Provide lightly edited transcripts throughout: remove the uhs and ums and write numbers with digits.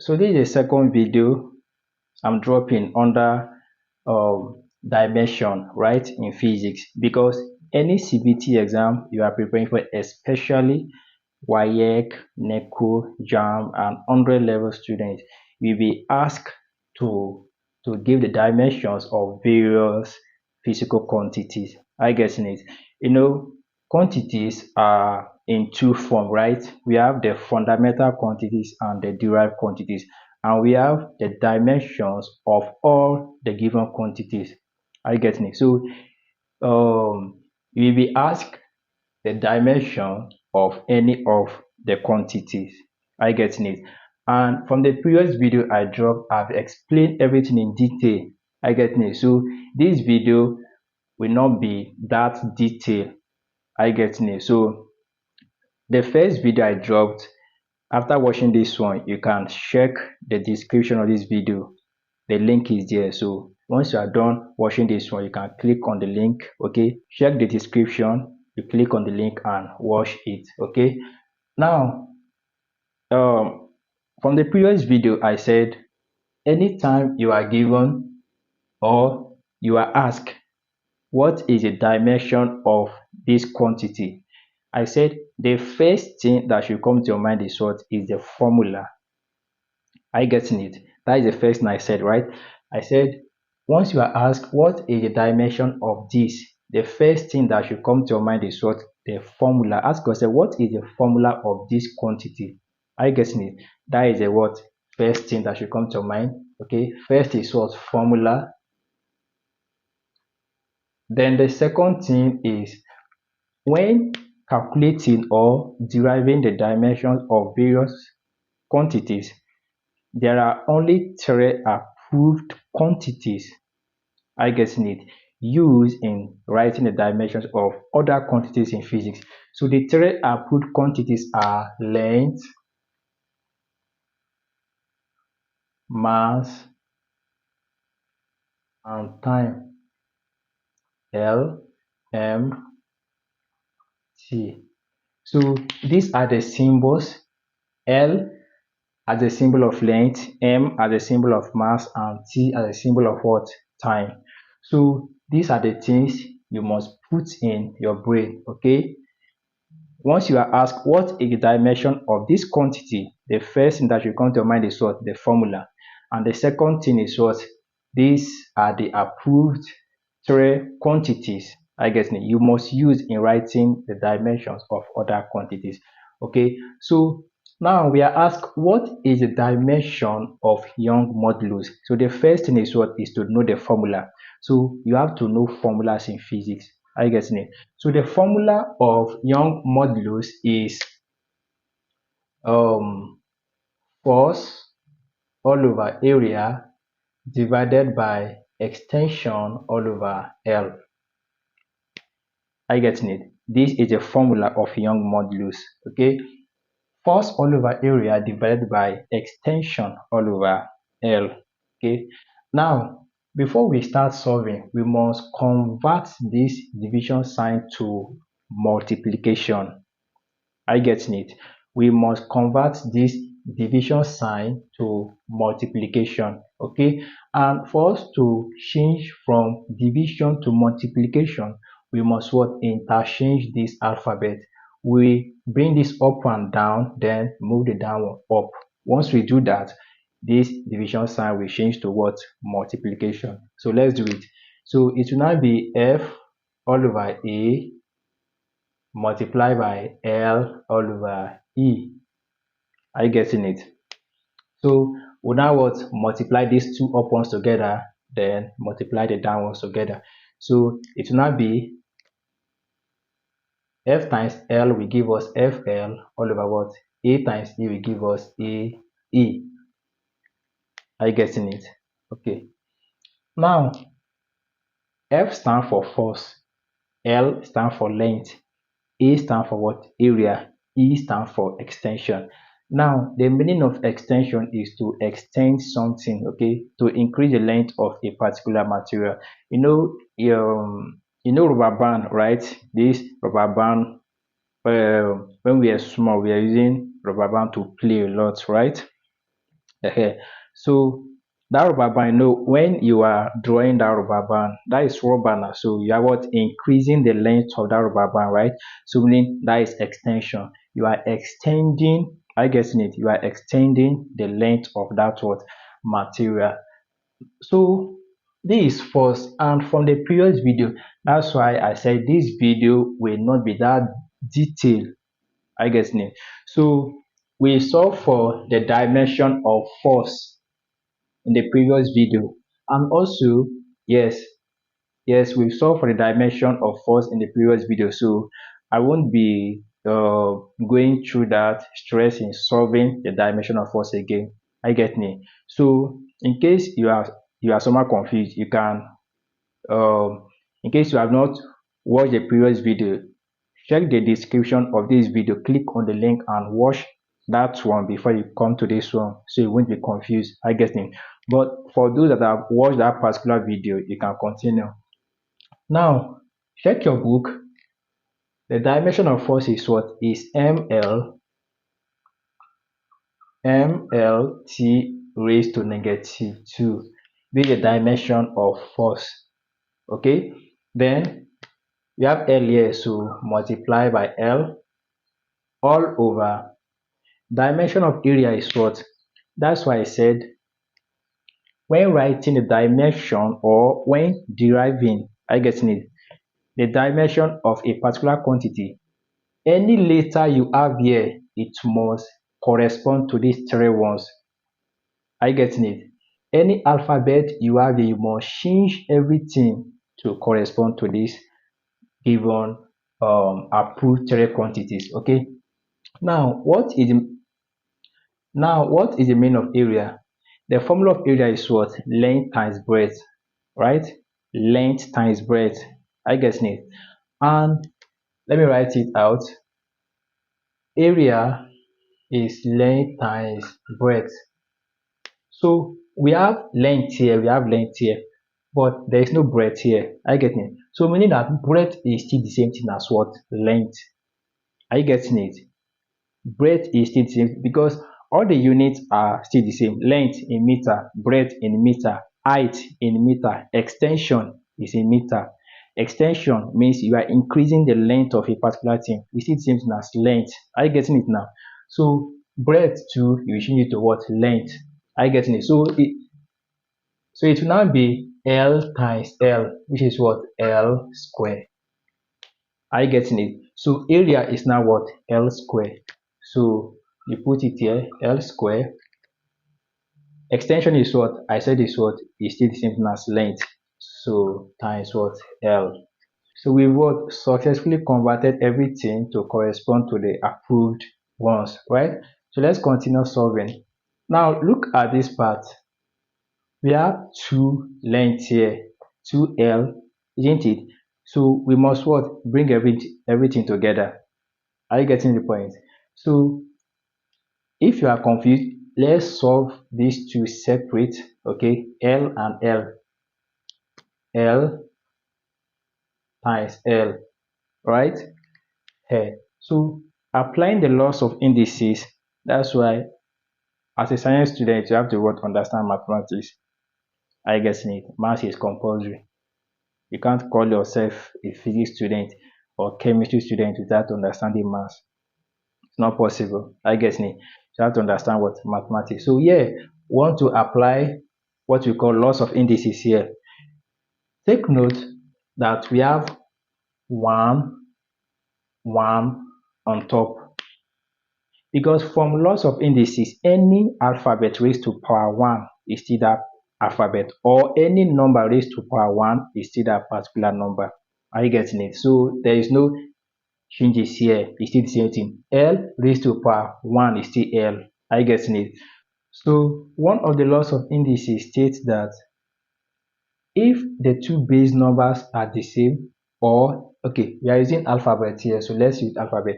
So this is the second video I'm dropping under dimension, right, in physics, because any CBT exam you are preparing for, especially WAEC, NECO, JAM, and 100 level students, will be asked to give the dimensions of various physical quantities. I guess in it, quantities are in two forms, right? We have the fundamental quantities and the derived quantities, and we have the dimensions of all the given quantities. Are you getting it? So you will be asked the dimension of any of the quantities. Are you getting it? And from the previous video I dropped, I've explained everything in detail. Are you getting it? So this video will not be that detailed. Are you getting it? So the first video I dropped, after watching this one, you can check the description of this video. The link is there. So once you are done watching this one, you can click on the link. Okay, check the description, you click on the link and watch it. Okay, now from the previous video I said, anytime you are given or you are asked what is the dimension of this quantity, I said the first thing that should come to your mind is what is the formula. Are you getting it? That is the first thing I said, right? I said once you are asked what is the dimension of this, the first thing that should come to your mind is what? The formula. Ask yourself, what is the formula of this quantity? Are you getting it? That is the what? First thing that should come to your mind. Okay, first is what? Formula. Then the second thing is, when calculating or deriving the dimensions of various quantities, there are only three approved quantities, I getting it, used in writing the dimensions of other quantities in physics. So the three approved quantities are length, mass, and time. L, M, T. So these are the symbols. L as a symbol of length, M as a symbol of mass, and T as a symbol of what? Time. So these are the things you must put in your brain. Okay, once you are asked what is the dimension of this quantity, the first thing that should come to your mind is what? The formula. And the second thing is what? These are the approved three quantities, I guess, you must use in writing the dimensions of other quantities. Okay, so now we are asked what is the dimension of Young modulus. So the first thing is what? Is to know the formula. So you have to know formulas in physics. Are you getting it? So the formula of Young modulus is force all over area divided by extension all over L. Are you getting it? This is a formula of Young modulus. Okay, force all over area divided by extension all over L. Okay, now before we start solving, we must convert this division sign to multiplication. Are you getting it? We must convert this division sign to multiplication. Okay, and for us to change from division to multiplication, we must what? Interchange this alphabet. We bring this up and down, then move the down one up. Once we do that, this division sign will change to what? Multiplication. So let's do it. So it will now be F all over A multiply by L all over E. Are you getting it? So we now what? Multiply these two up ones together, then multiply the down ones together. So it will now be F times L will give us FL all over what? A times E will give us AE. Are you getting it? Okay. Now F stands for force, L stands for length, A stands for what? Area, E stands for extension. Now the meaning of extension is to extend something, okay, to increase the length of a particular material. Rubber band, right? This rubber band, when we are small, we are using rubber band to play a lot, right? So that rubber band, when you are drawing that rubber band, that is rubber now. So you are what, increasing the length of that rubber band, right? So meaning that is extension. You are extending, I getting it? You are extending the length of that what material. So this is first, and from the previous video, that's why I said this video will not be that detailed. I getting it? So we saw for the dimension of force in the previous video, and also yes, we saw for the dimension of force in the previous video. So I won't be going through that stress in solving the dimension of force again. I get me? So in case you are somewhat confused, you can in case you have not watched the previous video, check the description of this video, click on the link and watch that one before you come to this one, so you won't be confused. I get it? But for those that have watched that particular video, you can continue. Now check your book. The dimension of force is what? Is ml t raised to negative 2 be the dimension of force. Okay, then we have L here, so multiply by L all over dimension of area is what? That's why I said when writing the dimension or when deriving, I get it, the dimension of a particular quantity, any letter you have here, it must correspond to these three ones. I get it? Any alphabet you have here, you must change everything to correspond to this given approved three quantities. Okay, now what is the meaning of area? The formula of area is what? Length times breadth, right? Length times breadth. I get it? And let me write it out. Area is length times breadth. So we have length here, but there is no breadth here. I get it? So meaning that breadth is still the same thing as what? Length. Are you getting it? Breadth is still the same because all the units are still the same. Length in meter, breadth in meter, height in meter, extension is in meter. Extension means you are increasing the length of a particular thing. It's still the same thing as length. Are you getting it now? So breadth too, you change it to what? Length. Are you getting it? So it will now be L times L, which is what? L square. Are you getting it? So area is now what? L square. So you put it here, L square. Extension is what? I said is what? Is still the same thing as length. So times what? L. So we what? Successfully converted everything to correspond to the approved ones, right? So let's continue solving. Now look at this part. We have two lengths here, 2L, isn't it? So we must what? Bring everything together. Are you getting the point? So if you are confused, let's solve these two separate. Okay, L and L. L times L, right? Here. So applying the laws of indices, that's why as a science student you have to what? Understand mathematics. I guess it. Math is compulsory. You can't call yourself a physics student or chemistry student without understanding math. It's not possible. I guess it. You have to understand what? Mathematics. So yeah, want to apply what we call laws of indices here. Take note that we have 1 on top, because from laws of indices, any alphabet raised to power 1 is still that alphabet, or any number raised to power 1 is still that particular number. Are you getting it? So there is no changes here. It's still the same thing. L raised to power 1 is still L. Are you getting it? So one of the laws of indices states that if the two base numbers are the same, or okay, we are using alphabet here, so let's use alphabet.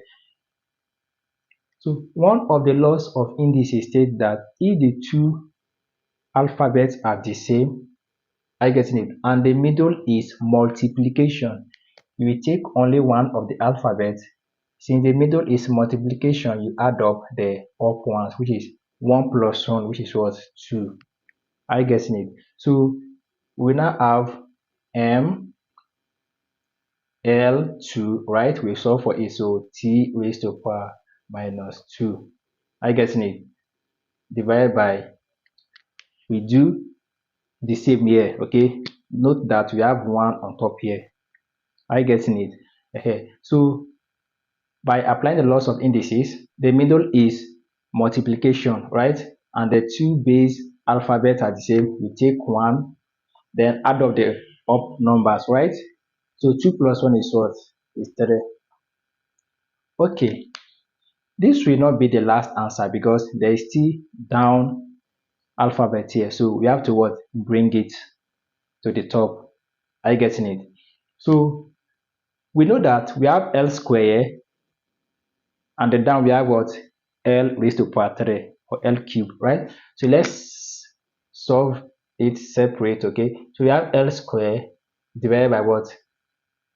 So one of the laws of indices states that if the two alphabets are the same, are you getting it? And the middle is multiplication, you will take only one of the alphabets. Since the middle is multiplication, you add up the up ones, which is 1 plus 1, which is what? 2. Are you getting it? So we now have m L2, right? We solve for it, so t raised to power minus 2. Are you getting it? Divided by, we do the same here, okay? Note that we have 1 on top here. Are you getting it? Okay. So by applying the laws of indices, the middle is multiplication, right? And the two base alphabets are the same. You take 1, then add up the up numbers, right? So 2 plus 1 is what? Is 3. Okay, this will not be the last answer because there is still down alphabet here. So we have to what? Bring it to the top. Are you getting it? So we know that we have L square here, and then down we have what? L raised to power 3 or L cube, right? So let's solve it separate, okay? So we have L square divided by what?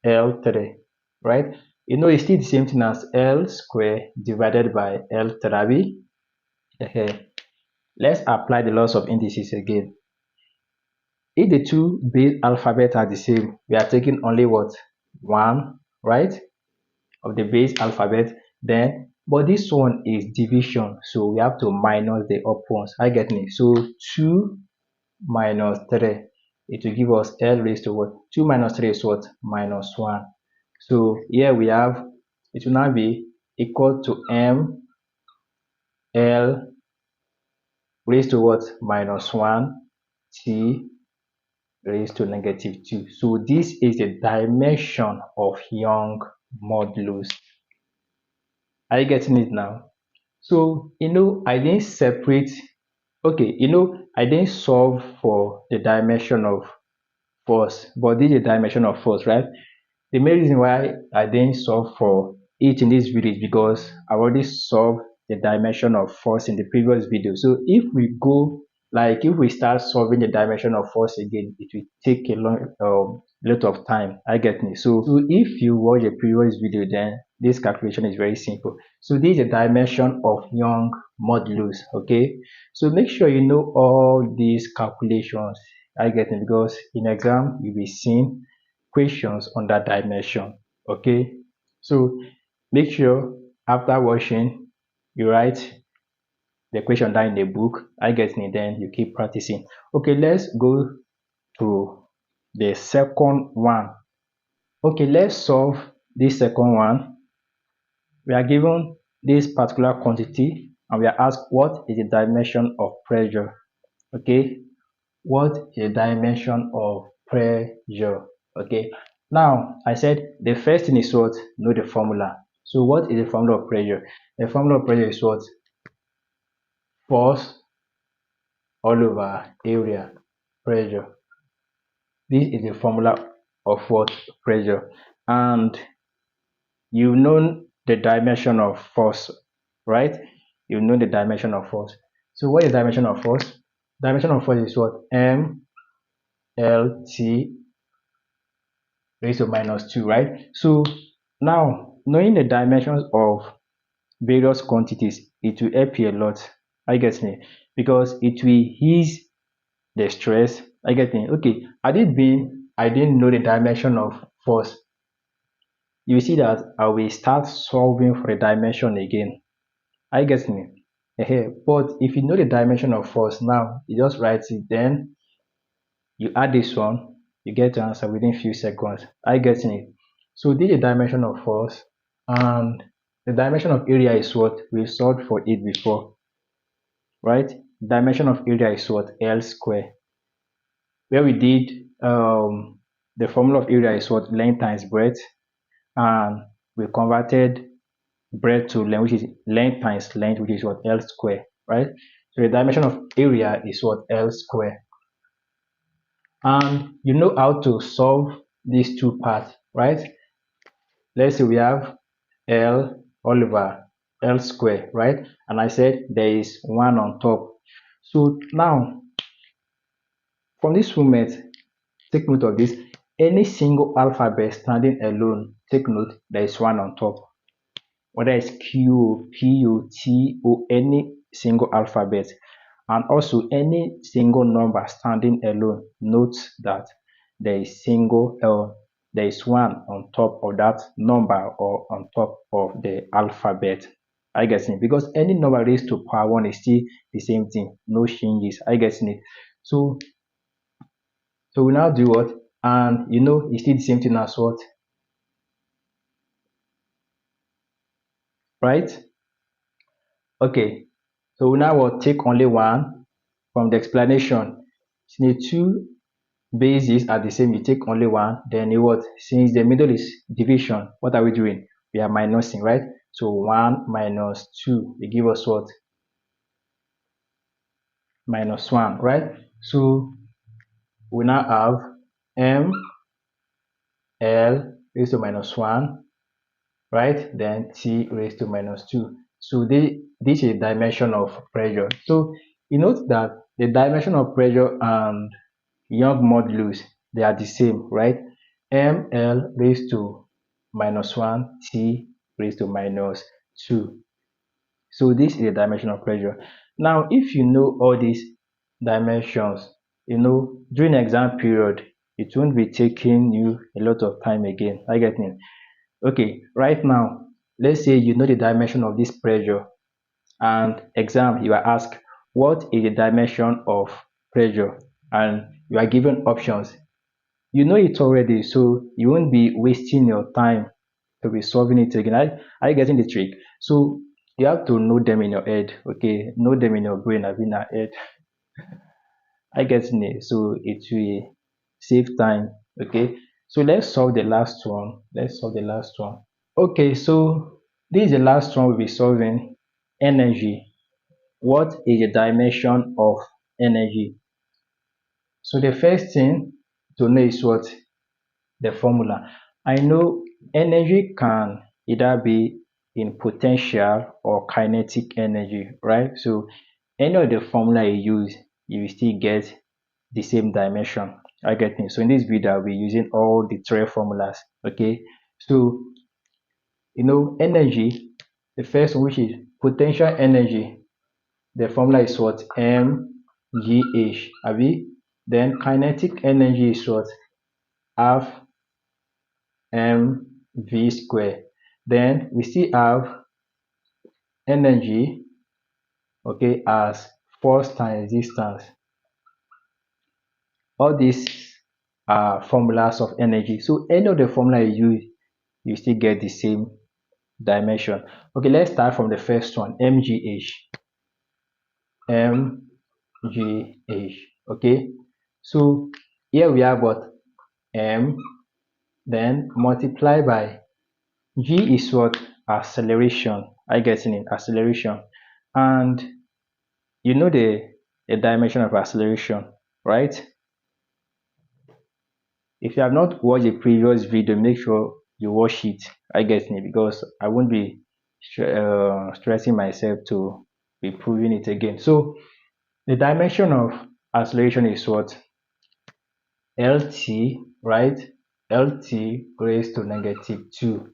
L3, right? You know, it's still the same thing as L square divided by L3. Let's apply the laws of indices again. If the two base alphabets are the same, we are taking only what? 1, right? Of the base alphabet. Then, but this one is division, so we have to minus the up ones. I get me. So 2 minus 3, it will give us L raised to what? 2 minus 3 is what? Minus 1. So here we have, it will now be equal to m L raised to what? Minus 1 t raised to negative 2. So this is the dimension of Young modulus. Are you getting it now? So, I didn't separate, okay, I didn't solve for the dimension of force, but this is the dimension of force, right? The main reason why I didn't solve for it in this video is because I already solved the dimension of force in the previous video. So if we go, like if we start solving the dimension of force again, it will take a lot of time. I get me. So if you watch the previous video, then this calculation is very simple. So this is the dimension of Young modulus, okay? So make sure you know all these calculations. I get it, because in exam you'll be seeing questions on that dimension, okay? So make sure after watching you write the question down in the book. I get it, then you keep practicing. Okay, let's go to the second one. Okay, let's solve this second one. We are given this particular quantity and we are asked what is the dimension of pressure. Okay, what is the dimension of pressure? Okay, now I said the first thing is what? Know the formula. So what is the formula of pressure? The formula of pressure is what? Force all over area. Pressure. This is the formula of what? Pressure. And you know the dimension of force, right? You know the dimension of force. So what is dimension of force? Dimension of force is what? M L T raised to minus 2, right? So now, knowing the dimensions of various quantities, it will help you a lot. I get me? Because it will ease the stress. I get me? Okay, had it been I didn't know the dimension of force, you see that I will start solving for the dimension again. I get me? But if you know the dimension of force now, you just write it, then you add this one, you get the answer within few seconds. I get it? So this is the dimension of force, and the dimension of area is what we solved for it before, right? Dimension of area is what? L square. Where we did the formula of area is what? Length times breadth, and we converted breadth to length, which is length times length, which is what? L square, right? So the dimension of area is what? L square. And you know how to solve these two parts, right? Let's say we have L all over L square, right? And I said there is 1 on top. So now, from this moment, take note of this. Any single alphabet standing alone, take note there is 1 on top. Whether it's Q, P, O, T, O, any single alphabet. And also any single number standing alone, note that there is there is one on top of that number or on top of the alphabet. I get it, because any number raised to power one is still the same thing, no changes. I get it. So we now do what? And it's still the same thing as what? Right? Okay. So we now will take only one from the explanation. Since two bases are the same, you take only one, then you what? Since the middle is division, what are we doing? We are minusing, right? So 1 minus 2 will give us what? Minus 1, right? So we now have m l raised to minus 1, right? Then t raised to minus 2. So this is dimension of pressure. So you note that the dimension of pressure and Young modulus, they are the same, right? ml raised to minus 1, t raised to minus 2. So this is the dimension of pressure. Now, if you know all these dimensions, during exam period, it won't be taking you a lot of time again. I get it. Okay, right now, let's say you know the dimension of this pressure, and exam you are asked what is the dimension of pressure, and you are given options. You know it already, so you won't be wasting your time to be solving it again. Are you getting the trick? So you have to know them in your head, okay? Know them in your brain, I mean, head. I get it. So it will save time, okay? So let's solve the last one. Let's solve the last one. Okay, so this is the last one we'll be solving. Energy. What is the dimension of energy? So the first thing to know is what? The formula. I know energy can either be in potential or kinetic energy, right? So any of the formula you use, you will still get the same dimension. I get it. So in this video, I'll be using all the three formulas. Okay. So energy, the first one, which is potential energy, the formula is what? mgh. Then kinetic energy is what? Half mv square. Then we still have energy, okay, as force times distance. All these are formulas of energy. So any of the formula you use, you still get the same dimension. Okay, let's start from the first one, mgh. mgh. Okay, so here we have what? M, then multiply by g is what? Acceleration. I get it, acceleration. And you know the dimension of acceleration, right? If you have not watched the previous video, make sure you watch it. I get it, because I won't be stressing myself to be proving it again. So the dimension of acceleration is what? Lt, right? Lt raised to -2.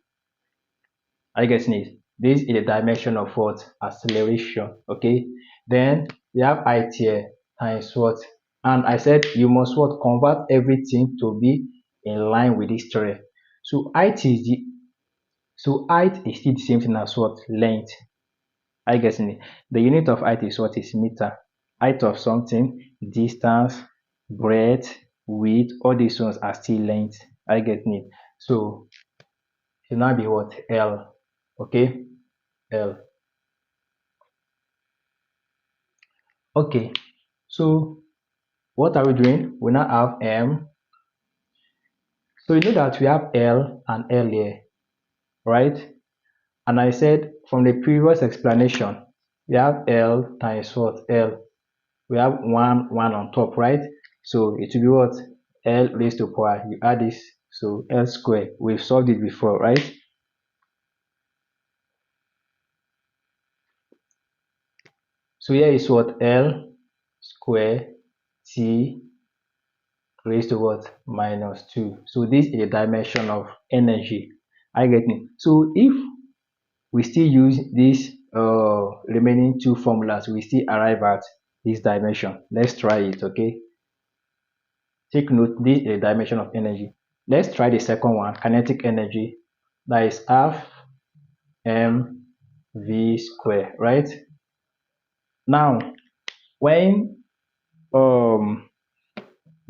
I get it. This is the dimension of what? Acceleration. Okay. Then we have height here times what? And I said you must what? Convert everything to be in line with this tree. So height is still the same thing as what? Length. I get it. The unit of height is what? Is meter. Height of something, distance, breadth, width, all these ones are still length. I get it. So it will now be what? L. Okay. L. Okay, so what are we doing? We now have M. So you know that we have L and L here, right? And I said from the previous explanation, we have L times what? L. We have one on top, right? So it will be what? L raised to power. You add this, so L square. We've solved it before, right? So here is what? L square T raised to what? -2. So this is the dimension of energy. I get it. So if we still use this remaining two formulas, we still arrive at this dimension. Let's try it, okay? Take note, this is a dimension of energy. Let's try the second one, kinetic energy. That is half mv square, right? Now, when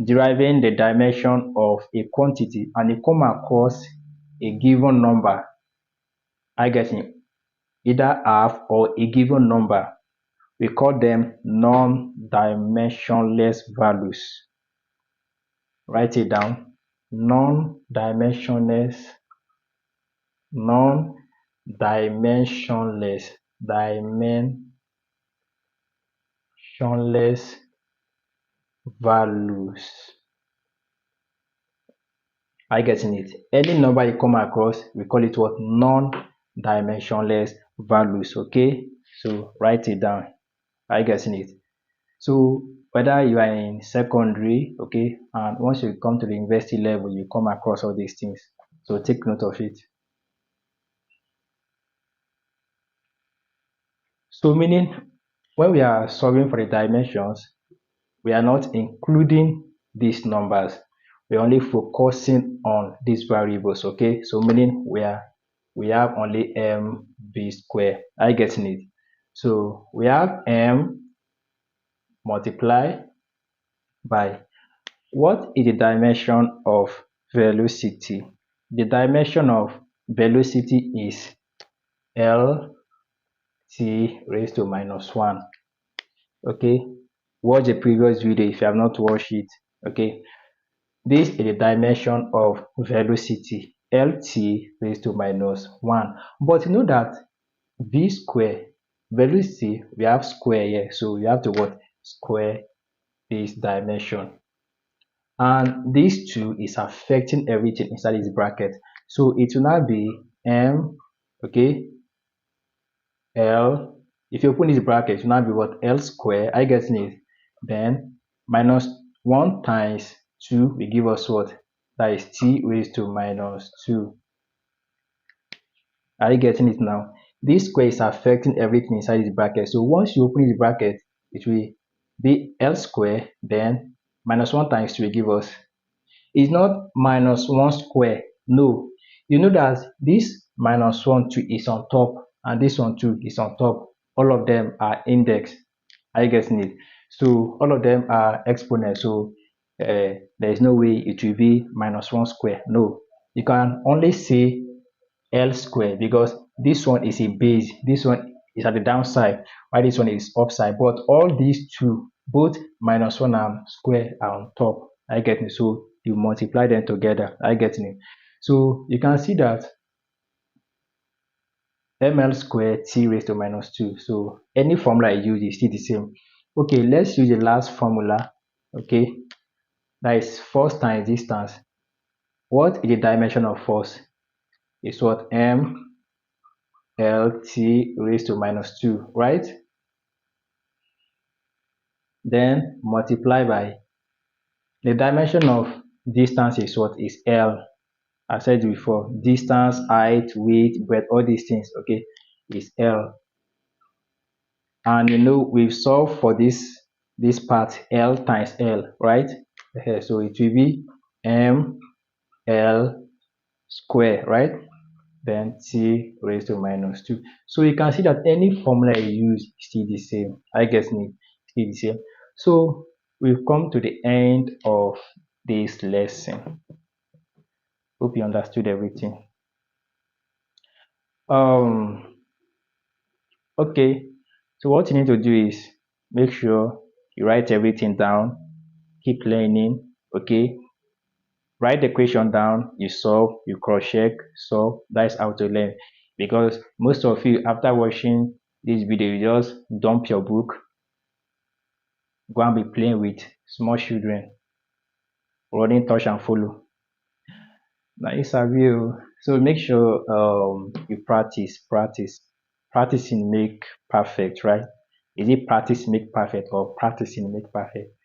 deriving the dimension of a quantity and you come across a given number, I get it, either half or a given number, we call them non-dimensionless values. Write it down. Non-dimensionless, non-dimensionless, dimensionless values. Are you getting it? Any number you come across, we call it what? Non-dimensionless values. Okay, so write it down. Are you getting it? So whether you are in secondary, okay, and once you come to the university level, you come across all these things. So take note of it. So meaning when we are solving for the dimensions, we are not including these numbers. We're only focusing on these variables, okay? So meaning we have only mv square. Are you getting it? So we have m multiply by what is the dimension of velocity? The dimension of velocity is L t raised to minus 1. Okay, watch the previous video if you have not watched it. Okay, this is the dimension of velocity, Lt raised to minus 1. But you know that v square, velocity, we have square here, so you have to what? Square this dimension. And this 2 is affecting everything inside this bracket. So it will now be m, okay, L. If you open this bracket, it will now be what? L square. I getting it? Then minus 1 times 2 will give us what? That is t raised to minus 2. Are you getting it now? This square is affecting everything inside this bracket. So once you open this bracket, it will be L square, then minus 1 times 2 will give us. It's not minus 1 square. No. You know that this minus 1 2 is on top and this one 2 is on top. All of them are index. Are you getting it? So all of them are exponents. So there is no way it will be minus 1 square. No. You can only say L square because this one is a base. This one is at the downside while this one is upside. But all these two, both minus 1 and square, are on top. I get it. So you multiply them together. I get it. So you can see that ml square t raised to minus 2. So any formula you use is still the same. Okay, let's use the last formula. Okay, that is force times distance. What is the dimension of force? It's what? M L t raised to minus 2, right? Then multiply by the dimension of distance is what? Is L. I said before, distance, height, weight, breadth, all these things, okay, is L. And you know we've solved for this part L times L, right? So it will be M L square, right? Then t raised to minus 2. So you can see that any formula you use is still the same. I guess it's still the same. So we've come to the end of this lesson. Hope you understood everything. Okay, so what you need to do is make sure you write everything down, keep learning. Okay, write the question down, you solve, you cross-check, solve. That's how to learn. Because most of you, after watching this video, you just dump your book, go and be playing with small children, running touch and follow. Nice of you. So make sure you practicing make perfect, right? Is it practice make perfect or practicing make perfect?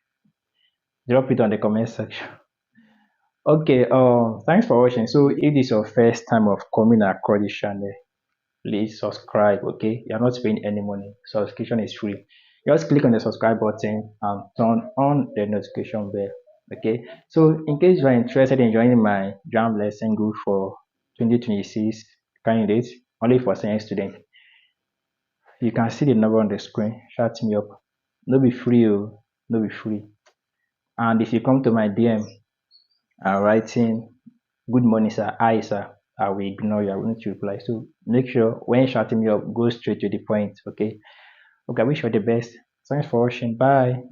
Drop it on the comment section. Okay, thanks for watching. So if this is your first time of coming across this channel, please subscribe. Okay, you're not paying any money. Subscription is free. Just click on the subscribe button and turn on the notification bell. Okay, so in case you are interested in joining my jam lesson group for 2026 candidates only for science students, you can see the number on the screen. Chat me up. No be free, oh, no be free. And if you come to my DM and writing good morning sir, hi sir, I will ignore you. I will not reply. So make sure when chatting me up, go straight to the point. Okay. Okay, I wish you all the best. Thanks for watching. Bye.